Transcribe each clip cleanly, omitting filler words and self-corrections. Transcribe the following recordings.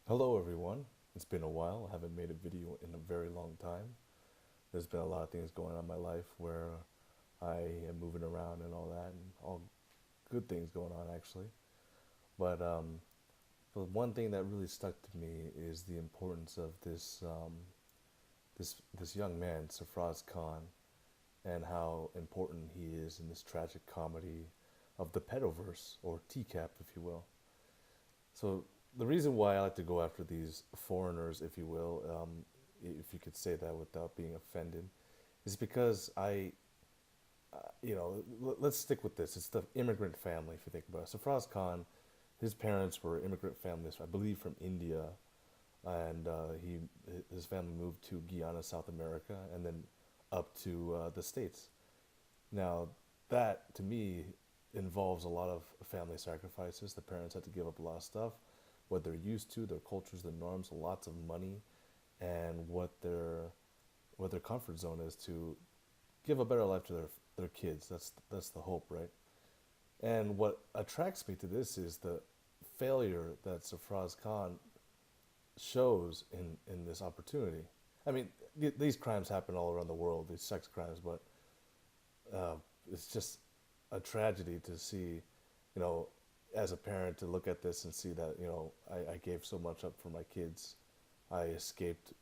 Hello everyone. It's been a while. I haven't made a video in a very long time. There's been a lot of things going on in my life where I am moving around and all that, and all good things going on actually. But one thing that really stuck to me is the importance of this young man, Safraz Khan, and how important he is in this tragic comedy of the pedoverse, or TCAP, if you will. So the reason why I like to go after these foreigners, if you will, if you could say that without being offended, is because let's stick with this. It's the immigrant family, if you think about it. So Fraz Khan, his parents were immigrant families, I believe, from India, and his family moved to Guyana, South America, and then up to the States. Now, that to me involves a lot of family sacrifices. The parents had to give up a lot of stuff, what they're used to, their cultures, their norms, lots of money, and what their comfort zone is to give a better life to their kids. That's the hope, right? And what attracts me to this is the failure that Safraz Khan shows in this opportunity. I mean, these crimes happen all around the world, these sex crimes, but uh, it's just a tragedy to see, you know, as a parent to look at this and see that, I gave so much up for my kids. I escaped,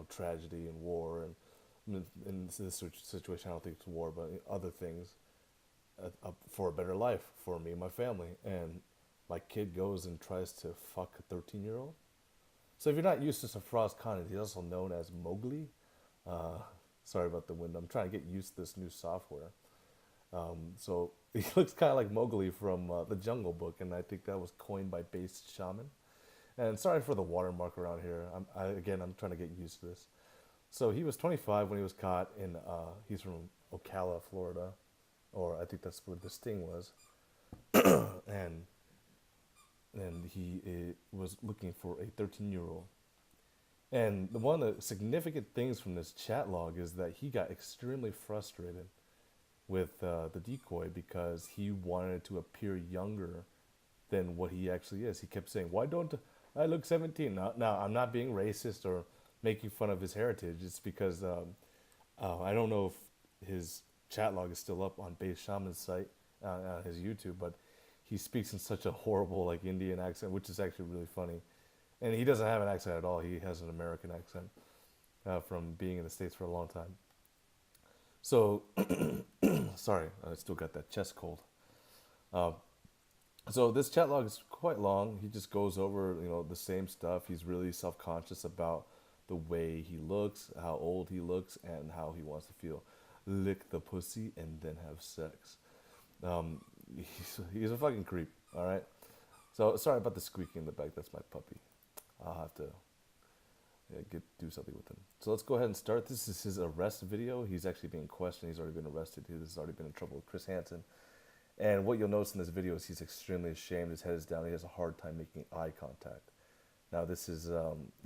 tragedy and war, and in this situation, I don't think it's war, but other things, for a better life for me and my family. And my kid goes and tries to fuck a 13-year-old. So if you're not used to Safraz Khan, he's also known as Mowgli. Uh, Sorry about the wind. I'm trying to get used to this new software. So he looks kind of like Mowgli from the Jungle Book, and I think that was coined by Base Shaman. And sorry for the watermark around here. I'm trying to get used to this. So he was 25 when he was caught in. He's from Ocala, Florida, or I think that's where the sting was, and he was looking for a 13-year-old. And one of the significant things from this chat log is that he got extremely frustrated with the decoy because he wanted to appear younger than what he actually is. He kept saying, "Why don't I look 17?" Now I'm not being racist or making fun of his heritage. It's because I don't know if his chat log is still up on Base Shaman's site on his YouTube, but he speaks in such a horrible like Indian accent, which is actually really funny. And he doesn't have an accent at all. He has an American accent from being in the States for a long time. So sorry, I still got that chest cold. Uh, so this chat log is quite long. He just goes over, the same stuff. He's really self-conscious about the way he looks, how old he looks, and how he wants to feel. Lick the pussy and then have sex. Um, he's a fucking creep. All right. So sorry about the squeaking in the back. That's my puppy. I'll have to do something with him. So let's go ahead and start. This is his arrest video. He's actually being questioned. He's already been arrested. He's already been in trouble with Chris Hansen. And what you'll notice in this video is he's extremely ashamed. His head is down. He has a hard time making eye contact. Now this is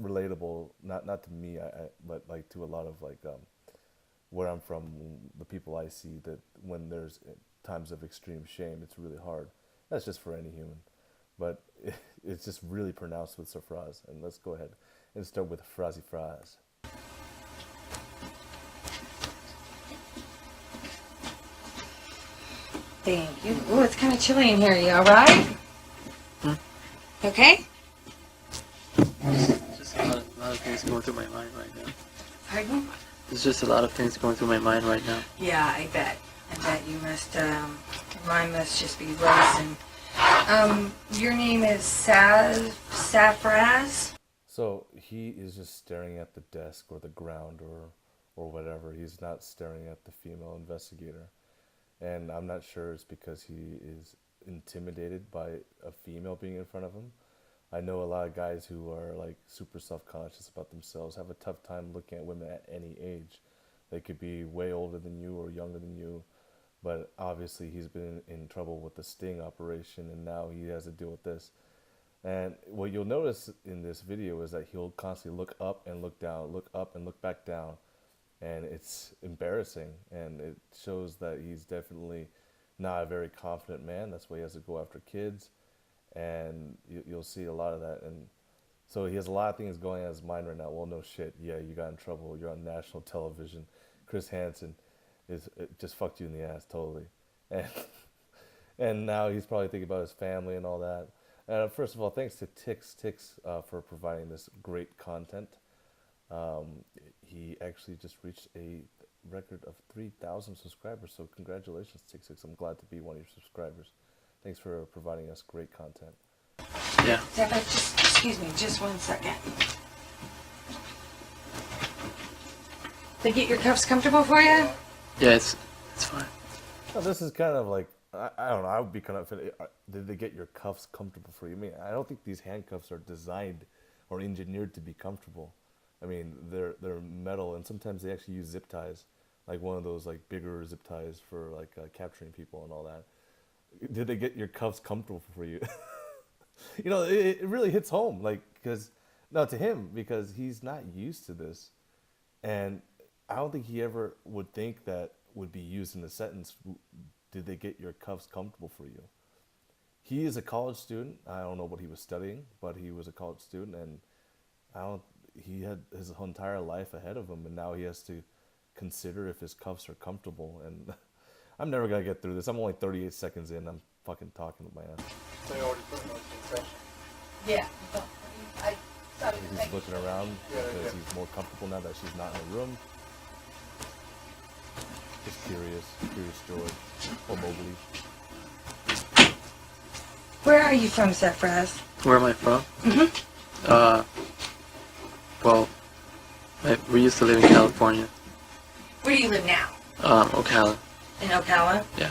relatable, not to me, but like to a lot of where I'm from, the people I see, that when there's times of extreme shame, it's really hard. That's just for any human, but it's just really pronounced with Safraz. And let's go ahead and start with Frazzy Fraz. Thank you. Oh, it's kind of chilly in here. You all right? Okay? Just a lot of things going through my mind right now. Pardon? There's just a lot of things going through my mind right now. Yeah, I bet. I bet you must, mine must just be racing. Your name is Safraz? So he is just staring at the desk or the ground or whatever. He's not staring at the female investigator. And I'm not sure it's because he is intimidated by a female being in front of him. I know a lot of guys who are like super self-conscious about themselves have a tough time looking at women at any age. They could be way older than you or younger than you, but obviously he's been in trouble with the sting operation, and now he has to deal with this. And what you'll notice in this video is that he'll constantly look up and look down, look up and look back down, and it's embarrassing, and it shows that he's definitely not a very confident man. That's why he has to go after kids, and you'll see a lot of that. And So he has a lot of things going on in his mind right now. Well, no shit. Yeah, you got in trouble. You're on national television. Chris Hansen is it just fucked you in the ass totally, and and now he's probably thinking about his family and all that. First of all, thanks to Tix for providing this great content. Um, he actually just reached a record of 3,000 subscribers. So congratulations, Tix. I'm glad to be one of your subscribers. Thanks for providing us great content. Yeah. Zephyr, just excuse me, just 1 second. They get your cuffs comfortable for you? Yeah, it's fine. Well, this is kind of like I don't know. I would be kind of. Did they get your cuffs comfortable for you? I mean, I don't think these handcuffs are designed or engineered to be comfortable. I mean, they're metal, and sometimes they actually use zip ties, like one of those like bigger zip ties for like capturing people and all that. Did they get your cuffs comfortable for you? You know, it really hits home, like because no to him because he's not used to this, and I don't think he ever would think that would be used in a sentence. Did they get your cuffs comfortable for you? He is a college student. I don't know what he was studying, but he was a college student, and I don't. He had his whole entire life ahead of him, and now he has to consider if his cuffs are comfortable. And I'm never gonna get through this. I'm only 38 seconds in. I'm fucking talking with my ass. They already put most in session. Yeah. I thought it was He's looking around Yeah, because yeah. he's more comfortable now that she's not in the room. Just curious George or Mowgli. Where are you from, Safraz? Where am I from? Well, we used to live in California. Where do you live now? Ocala. In Ocala? Yeah.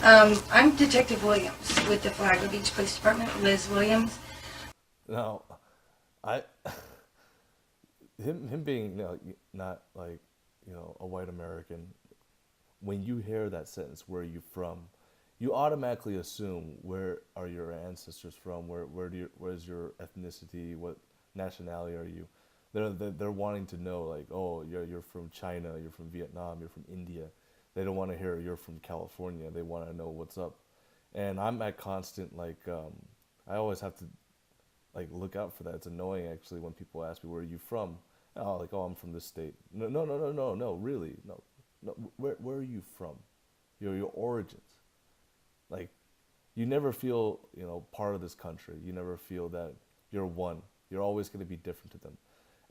I'm Detective Williams with the Flagler Beach Police Department, Liz Williams. Now, I him being not like a white American. When you hear that sentence, "Where are you from?" you automatically assume where are your ancestors from? Where's your ethnicity? What nationality are you? They're wanting to know like, oh, you're from China, you're from Vietnam, you're from India. They don't want to hear you're from California. They want to know what's up. And I'm at constant like I always have to like look out for that. It's annoying actually when people ask me where are you from. Oh, like I'm from this state. No, really no. Where are you from? Your origins. Like you never feel part of this country. You never feel that you're one. You're always going to be different to them.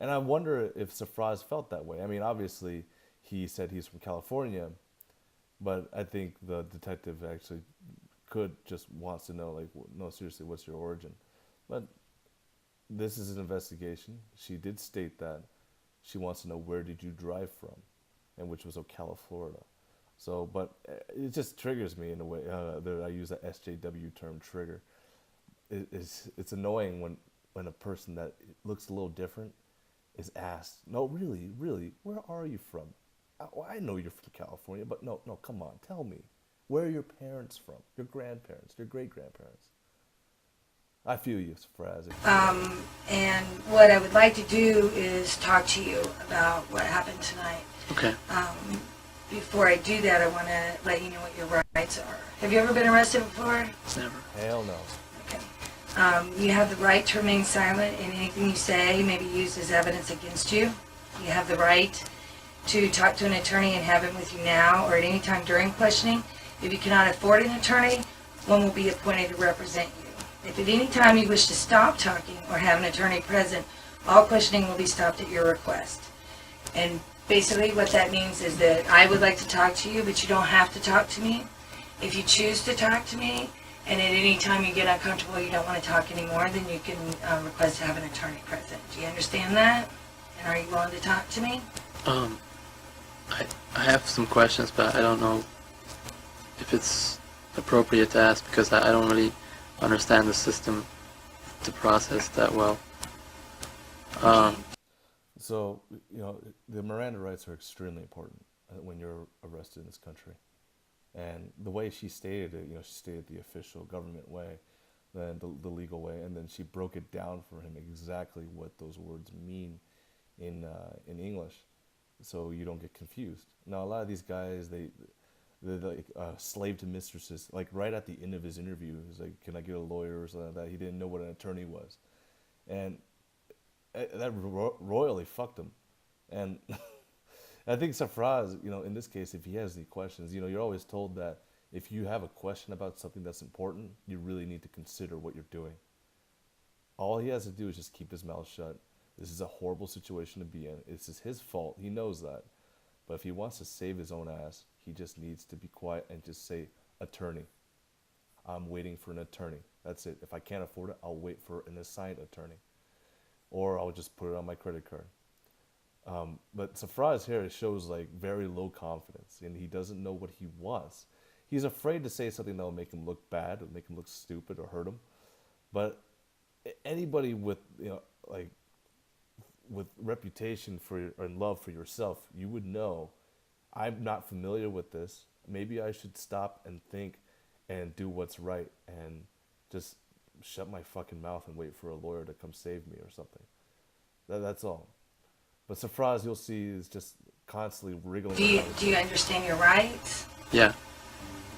And I wonder if Safraz felt that way. I mean, obviously he said he's from California, but I think the detective actually could just wants to know like, no, seriously, what's your origin? But this is an investigation. She did state that she wants to know where did you drive from, and which was Ocala, Florida. So, but it just triggers me in a way. I use the SJW term, trigger. It's annoying when a person that looks a little different is asked, no, really, where are you from? I know you're from California, but no, come on, tell me. Where are your parents from? Your grandparents, your great-grandparents? I feel you, Safraz. And what I would like to do is talk to you about what happened tonight. Okay. Before I do that, I want to let you know what your rights are. Have you ever been arrested before? Never. Hell no. Okay. You have the right to remain silent, and anything you say may be used as evidence against you. You have the right to talk to an attorney and have him with you now or at any time during questioning. If you cannot afford an attorney, one will be appointed to represent you. If at any time you wish to stop talking or have an attorney present, all questioning will be stopped at your request. And basically what that means is that I would like to talk to you, but you don't have to talk to me. If you choose to talk to me, and at any time you get uncomfortable, you don't want to talk anymore, then you can request to have an attorney present. Do you understand that? And are you willing to talk to me? I have some questions, but I don't know if it's appropriate to ask because I don't really understand the system to process that well. So, the Miranda rights are extremely important when you're arrested in this country. And the way she stated it, she stated the official government way, then the legal way, and then she broke it down for him exactly what those words mean in English, so you don't get confused. Now, a lot of these guys, they're like slave to mistresses. Like right at the end of his interview, he's like, "Can I get a lawyer?" or something like that. He didn't know what an attorney was, and that royally fucked him. And I think Safraz, in this case, if he has any questions, you're always told that if you have a question about something that's important, you really need to consider what you're doing. All he has to do is just keep his mouth shut. This is a horrible situation to be in. This is his fault. He knows that. But if he wants to save his own ass, he just needs to be quiet and just say, attorney. I'm waiting for an attorney. That's it. If I can't afford it, I'll wait for an assigned attorney. Or I'll just put it on my credit card. But Safraz here shows like very low confidence, and he doesn't know what he wants. He's afraid to say something that will make him look bad, or make him look stupid, or hurt him. But anybody with like with reputation for and love for yourself, you would know. I'm not familiar with this. Maybe I should stop and think, and do what's right, and just shut my fucking mouth and wait for a lawyer to come save me or something. That's all. But Safraz, you'll see, is just constantly wriggling around. Do you understand your rights? Yeah.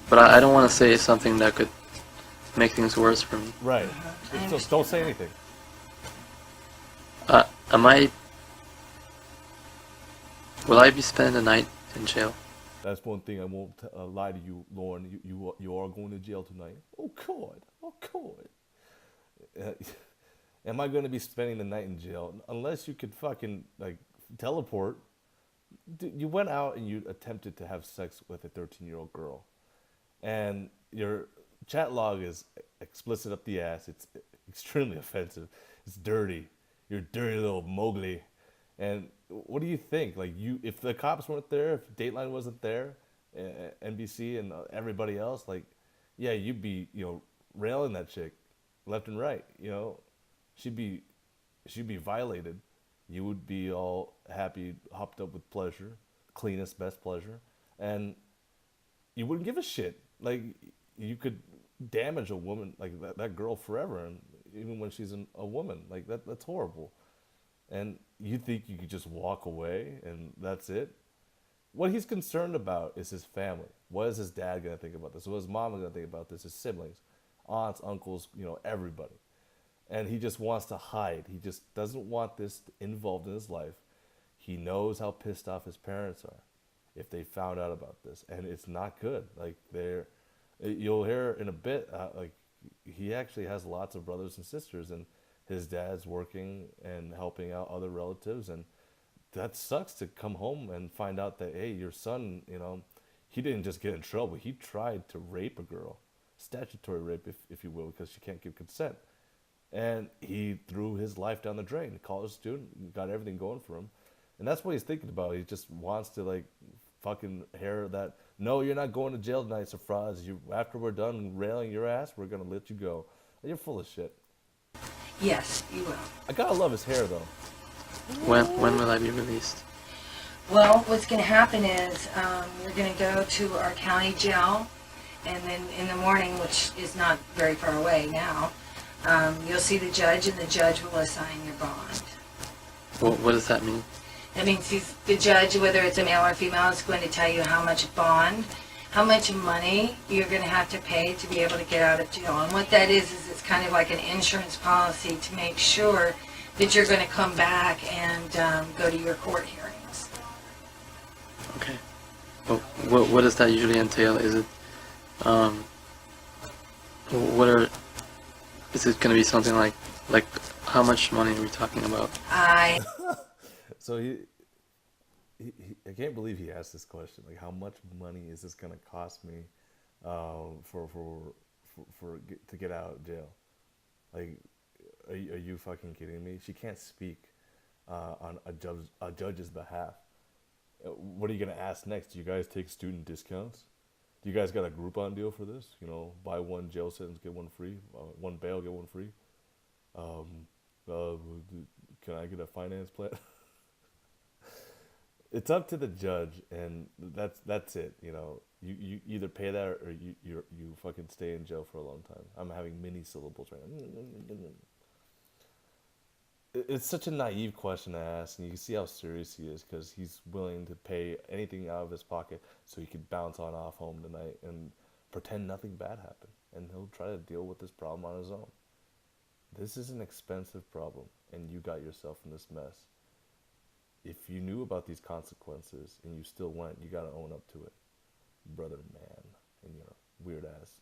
But I don't want to say something that could make things worse for me. Right. Just don't say anything. Am I... Will I be spending the night in jail? That's one thing I won't lie to you, Lauren. You are going to jail tonight. Oh God. Oh God. Am I going to be spending the night in jail? Unless you could fucking like teleport. You went out and you attempted to have sex with a 13-year-old girl, and your chat log is explicit up the ass. It's extremely offensive. It's dirty. You're dirty little Mowgli. And what do you think? Like, if the cops weren't there, if Dateline wasn't there, NBC and everybody else, like, yeah, you'd be railing that chick left and right. She'd be violated. You would be all happy, hopped up with pleasure, cleanest, best pleasure, and you wouldn't give a shit. Like, you could damage a woman like that girl forever, and even when she's a woman, like that's horrible. And you think you could just walk away and that's it? What he's concerned about is his family. What is his dad gonna think about this? What is mom gonna think about this? His siblings, aunts, uncles, everybody. And he just wants to hide. He just doesn't want this involved in his life. He knows how pissed off his parents are if they found out about this, and it's not good. Like you'll hear in a bit, like he actually has lots of brothers and sisters, and his dad's working and helping out other relatives, and that sucks to come home and find out that, hey, your son, he didn't just get in trouble. He tried to rape a girl, statutory rape, if you will, because she can't give consent. And he threw his life down the drain. College student, got everything going for him. And that's what he's thinking about. He just wants to, like, fucking hear that, no, you're not going to jail tonight, Safraz. After we're done railing your ass, we're going to let you go. And you're full of shit. Yes, you will. I gotta love his hair, though. When will I be released? Well, what's going to happen is you're going to go to our county jail, and then in the morning, which is not very far away now, you'll see the judge, and the judge will assign your bond. What does that mean? That means the judge, whether it's a male or female, is going to tell you how much bond, how much money you're going to have to pay to be able to get out of jail. And what that is it's kind of like an insurance policy to make sure that you're going to come back and go to your court hearings. Okay. Well, what does that usually entail? Is it, is it going to be something like how much money are we talking about? So I can't believe he asked this question. Like, how much money is this gonna cost me, to get out of jail? Like, are you fucking kidding me? She can't speak on a judge's behalf. What are you gonna ask next? Do you guys take student discounts? Do you guys got a Groupon deal for this? Buy one jail sentence, get one free. One bail, get one free. Can I get a finance plan? It's up to the judge, and that's it. You either pay that or you fucking stay in jail for a long time. I'm having mini syllables right now. It's such a naive question to ask, and you can see how serious he is because he's willing to pay anything out of his pocket so he could bounce off home tonight and pretend nothing bad happened, and he'll try to deal with this problem on his own. this is an expensive problem, and you got yourself in this mess. If you knew about these consequences and you still went, you gotta own up to it, brother man. And your weird ass,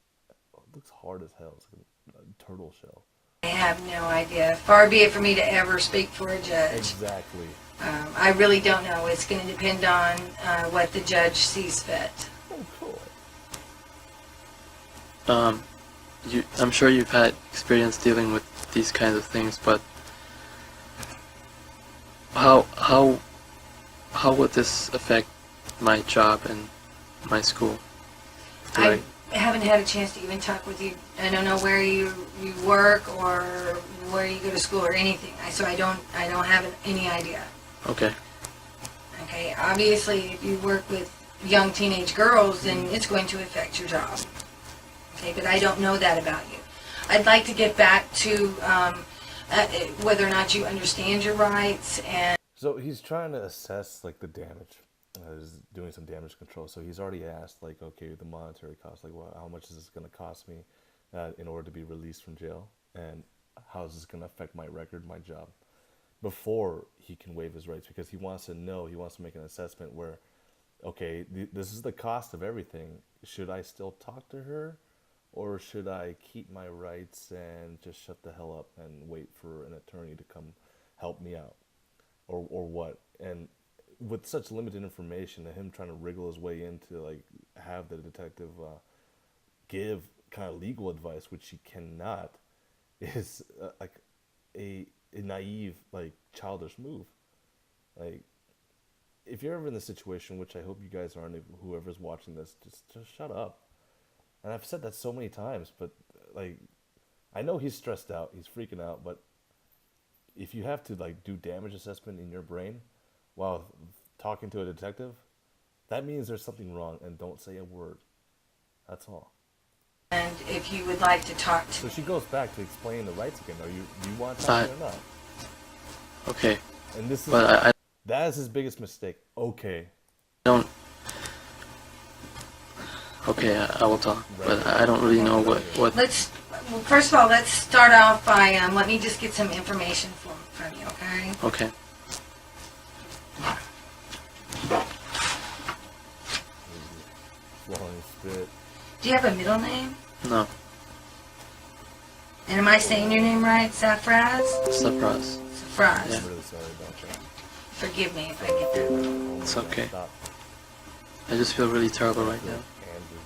oh, it looks hard as hell. It's like a turtle shell. I have no idea. Far be it for me to ever speak for a judge. Exactly. I really don't know. It's going to depend on what the judge sees fit. Oh, cool. I'm sure you've had experience dealing with these kinds of things, but how would this affect my job and my school? I haven't had a chance to even talk with you. I don't know where you work or where you go to school or anything. So I don't have any idea. Okay. Okay. Obviously, if you work with young teenage girls, then it's going to affect your job. Okay, but I don't know that about you. I'd like to get back to whether or not you understand your rights and. So he's trying to assess like the damage. Is doing some damage control. So he's already asked like, okay, the monetary cost, like, well, how much is this going to cost me in order to be released from jail, and how is this going to affect my record, my job, before he can waive his rights, because he wants to know, he wants to make an assessment where, okay, this is the cost of everything. Should I still talk to her, or should I keep my rights and just shut the hell up and wait for an attorney to come help me out, or what? And with such limited information, and him trying to wriggle his way into like have the detective give kind of legal advice, which he cannot, is like a naive, like childish move. Like, if you're ever in the situation, which I hope you guys aren't, whoever's watching this, just shut up. And I've said that so many times, but like, I know he's stressed out, he's freaking out, but if you have to like do damage assessment in your brain while talking to a detective, that means there's something wrong, and don't say a word. That's all. And if you would like to talk to So she goes back to explain the rights again. Do you want to talk to her or not? Okay. And this is But I that is his biggest mistake. Okay. don't. Okay, I will talk, but I don't really know what. well, first of all, let's start off by let me just get some information from you, okay? Okay. Flowing spit. Do you have a middle name? No. And am I saying your name right? Safraz? Safraz. Safraz. Yeah. I'm really sorry about that. Forgive me if I get that wrong. It's okay. Stop. I just feel really terrible right now. Andrew.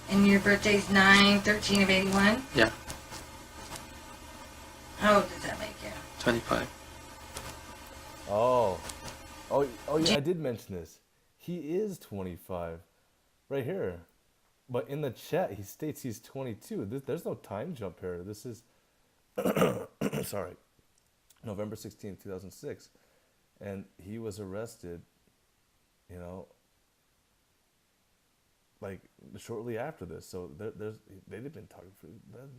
And your birthday's 9/13 of 81? Yeah. How old does that make you? 25. Oh, yeah, I did mention this. He is 25, right here. But in the chat, he states he's 22. There's no time jump here. This is, sorry, November 16th, 2006. And he was arrested, you know, like shortly after this. So they've been talking for,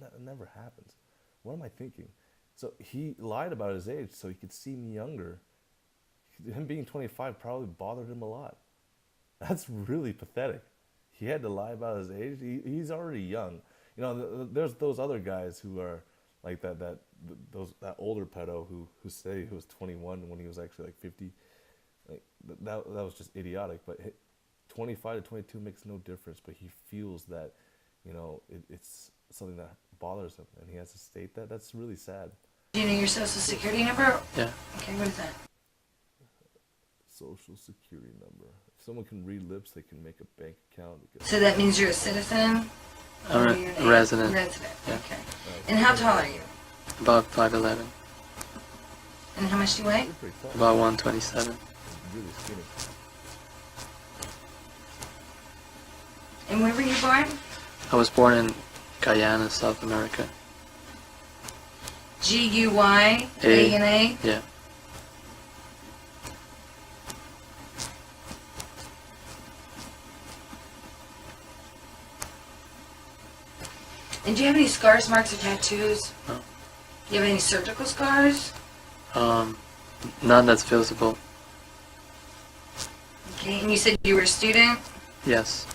that never happens. What am I thinking? So he lied about his age so he could seem younger. Him being 25 probably bothered him a lot. That's really pathetic. He had to lie about his age. He's already young. You know, there's those other guys who are like that older pedo who say he was 21 when he was actually like 50. Like that was just idiotic. But 25 to 22 makes no difference. But he feels that, you know, it's something that bothers him, and he has to state that. That's really sad. Do you know your social security number? Yeah. Okay, what is that? Social security number. If someone can read lips, they can make a bank account. So that means you're a citizen? I'm Or a you're resident. Resident, Yeah. okay. And how tall are you? About 5'11". And how much do you weigh? You're pretty tall. About 127. Really skinny. And where were you born? I was born in Guyana, South America. Guyana? Yeah. And do you have any scars, marks, or tattoos? No. Do you have any surgical scars? None that's visible. Okay, and you said you were a student? Yes.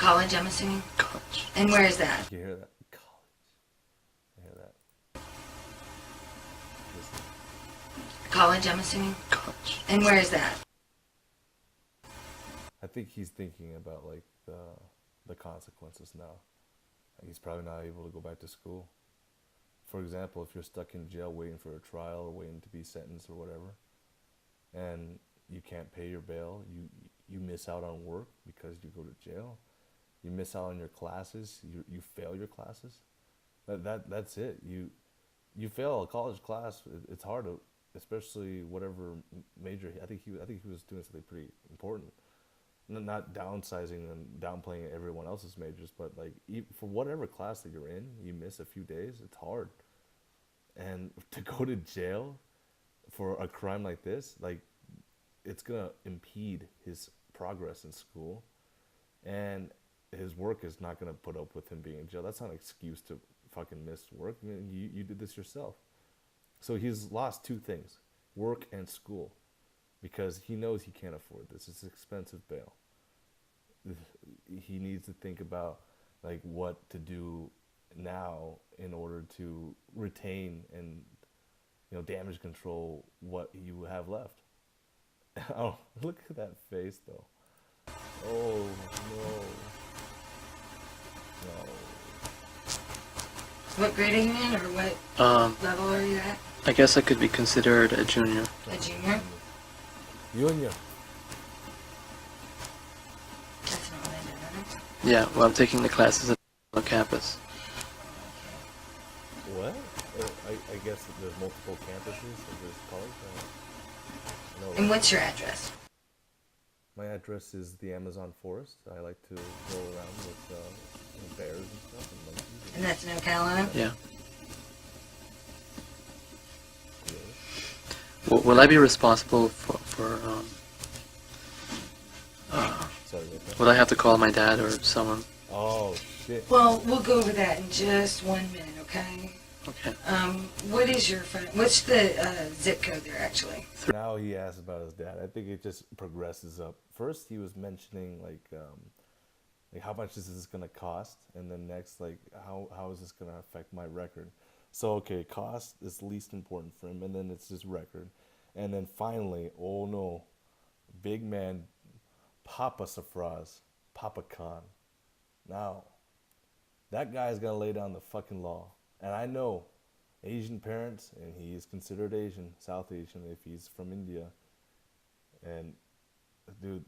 College, I'm assuming? College. And where is that? You hear that? College. You hear that? Listen. College, I'm assuming? College. And where is that? I think he's thinking about like the consequences now. Like, he's probably not able to go back to school. For example, if you're stuck in jail waiting for a trial or waiting to be sentenced or whatever, and you can't pay your bail, you miss out on work because you go to jail. You miss out on your classes. You fail your classes. That's it. You fail a college class. It's hard to, especially whatever major. I think he was doing something pretty important. Not downsizing and downplaying everyone else's majors, but like for whatever class that you're in, you miss a few days. It's hard, and to go to jail for a crime like this, like, it's gonna impede his progress in school, and his work is not gonna put up with him being in jail. That's not an excuse to fucking miss work. I mean, you did this yourself. So he's lost two things: work and school, because he knows he can't afford this. It's expensive bail. He needs to think about like what to do now in order to retain and, damage control what you have left. Oh, look at that face though. Oh no. No. What grade are you in, or what level are you at? I guess I could be considered a junior. A junior? Junior. That's not what I did, right? Yeah, well, I'm taking the classes on campus. What? I guess that there's multiple campuses of this college. No. And what's your address? My address is the Amazon forest. I like to go around with bears and stuff and monkeys. And that's in Ocala? Yeah. Yeah. Will I be responsible for Sorry about that. will I have to call my dad or someone? Oh shit. Well, we'll go over that in just 1 minute, okay? Okay. What is your phone? What's the zip code there, actually? Now he asks about his dad. I think it just progresses up. First, he was mentioning like how much is this gonna cost, and then next, like how is this gonna affect my record? So okay, cost is least important for him, and then it's his record, and then finally, oh no, big man, Papa Safraz, Papa Khan. Now, that guy's gonna lay down the fucking law, and I know Asian parents, and he is considered Asian, South Asian if he's from India. And dude,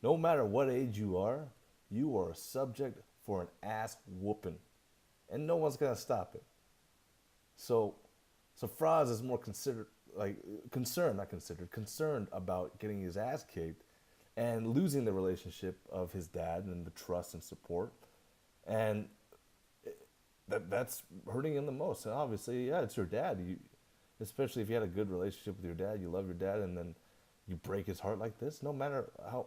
no matter what age you are subject for an ass whooping, and no one's gonna stop it. So Fraz is more concerned about getting his ass kicked and losing the relationship of his dad and the trust and support, and that's hurting him the most. And obviously, yeah, it's your dad. Especially if you had a good relationship with your dad, you love your dad, and then you break his heart like this. No matter how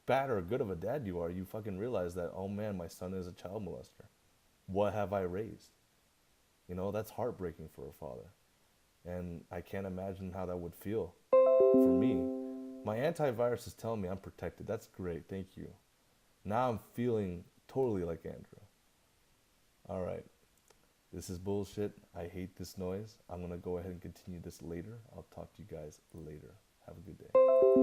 bad or good of a dad you are, you fucking realize that, oh man, my son is a child molester. What have I raised? That's heartbreaking for a father, and I can't imagine how that would feel for me. My antivirus is telling me I'm protected. That's great, thank you. Now I'm feeling totally like Andrew. All right, this is bullshit. I hate this noise. I'm going to go ahead and continue this later. I'll talk to you guys later. Have a good day.